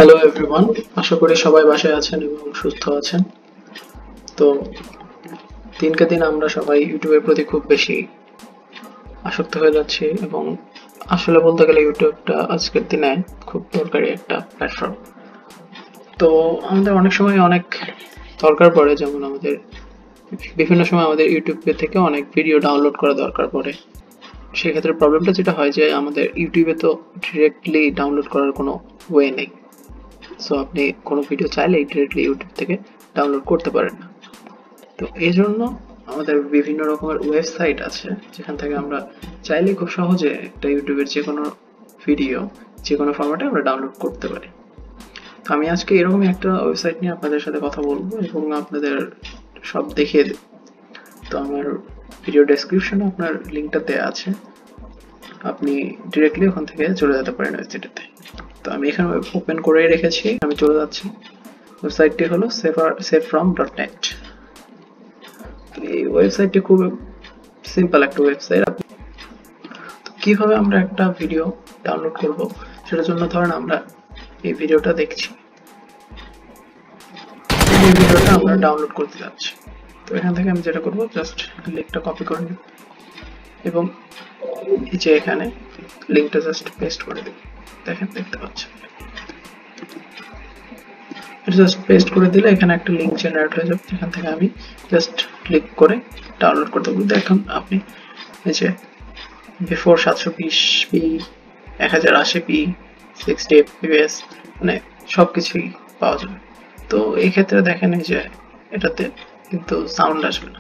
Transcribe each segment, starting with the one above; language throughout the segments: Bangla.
হ্যালো এভরিওয়ান, আশা করি সবাই বাসায় আছেন এবং সুস্থ আছেন। তো দিনকে দিন আমরা সবাই ইউটিউবের প্রতি খুব বেশি আসক্ত হয়ে যাচ্ছি এবং আসলে বলতে গেলে ইউটিউবটা আজকের দিনে খুব দরকারি একটা প্ল্যাটফর্ম। তো আমাদের অনেক সময় অনেক দরকার পড়ে, যেমন আমাদের বিভিন্ন সময় আমাদের ইউটিউব থেকে অনেক ভিডিও ডাউনলোড করা দরকার পড়ে। সেক্ষেত্রে প্রবলেমটা যেটা হয় যে আমাদের ইউটিউবে তো ডিরেক্টলি ডাউনলোড করার কোনো ওয়ে নেই। সো আপনি কোনো ভিডিও চাইলেই ডিরেক্টলি ইউটিউব থেকে ডাউনলোড করতে পারেন না। তো এই জন্য আমাদের বিভিন্ন রকমের ওয়েবসাইট আছে যেখান থেকে আমরা চাইলেই খুব সহজে একটা ইউটিউবের যে কোনো ভিডিও যে কোনো ফরম্যাটে আমরা ডাউনলোড করতে পারি। তো আমি আজকে এরকমই একটা ওয়েবসাইট নিয়ে আপনাদের সাথে কথা বলবো এবং আপনাদের সব দেখিয়ে দেব। তো আমার ভিডিও ডেসক্রিপশনে আপনার লিঙ্কটা দেওয়া আছে, আপনি ডিরেক্টলি ওখান থেকে চলে যেতে পারেন ওয়েবসাইটে। তো আমি এখানে ওপেন করেই রেখেছি, আমি চলে যাচ্ছি। ওয়েবসাইটটি হলো safefrom.net। এই ওয়েবসাইটটি খুব সিম্পল একটা ওয়েবসাইট। তো কিভাবে আমরা একটা ভিডিও ডাউনলোড করব সেটার জন্য ধরেন আমরা এই ভিডিওটা দেখছি, এই ভিডিওটা আমরা ডাউনলোড করতে যাচ্ছি। তো এখান থেকে আমি যেটা করব, জাস্ট লিঙ্কটা কপি করে নিব এবং এই যে এখানে লিঙ্কটা জাস্ট পেস্ট করে দেব। দেখেন, দেখতে পাচ্ছেন, জাস্ট পেস্ট করে দিলে এখানে একটা লিঙ্ক জেনারেট হয়ে যাবে, যেখান থেকে আমি জাস্ট ক্লিক করে ডাউনলোড করতে পারবো। দেখুন আপনি এই যে বিফোর 720p, 1080p, 60 fps মানে সবকিছুই পাওয়া যাবে। তো এই ক্ষেত্রে দেখেন এই যে এটাতে কিন্তু সাউন্ড আসবে না।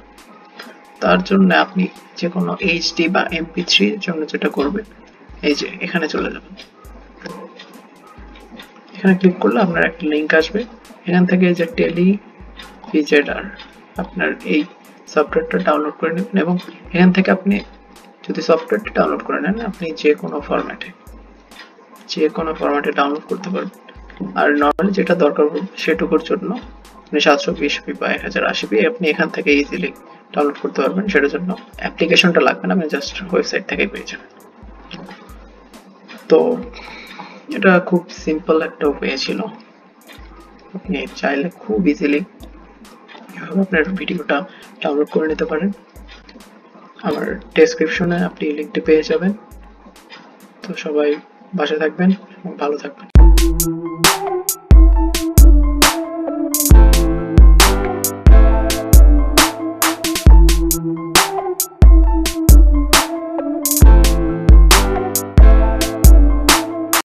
তার জন্য আপনি যে কোনো এইচডি বা MP3 এর জন্য যেটা করবেন, এই যে এখানে চলে যাবেন। এখানে ক্লিক করলে আপনার একটা লিঙ্ক আসবে, এখান থেকে যে টেলি ভিজেডার আপনার এই সফটওয়্যারটা ডাউনলোড করে নেবেন এবং এখান থেকে আপনি যদি সফটওয়্যারটা ডাউনলোড করে নেন, আপনি যে কোনো ফরম্যাটে ডাউনলোড করতে পারবেন। আর নর্মালি যেটা দরকার সেটুকুর জন্য আপনি 720p বা 1080p আপনি এখান থেকে ইজিলি ডাউনলোড করতে পারবেন। সেটার জন্য অ্যাপ্লিকেশনটা লাগবে না, আপনি জাস্ট ওয়েবসাইট থেকে পেয়ে যাবেন। তো এটা খুব সিম্পল একটা ওয়ে ছিল, আপনি চাইলে খুব ইজিলি আপনার ভিডিওটা ডাউনলোড করে নিতে পারেন। আমার ডেসক্রিপশনে আপনি লিঙ্কটি পেয়ে যাবেন। তো সবাই বাসায় থাকবেন এবং ভালো থাকবেন।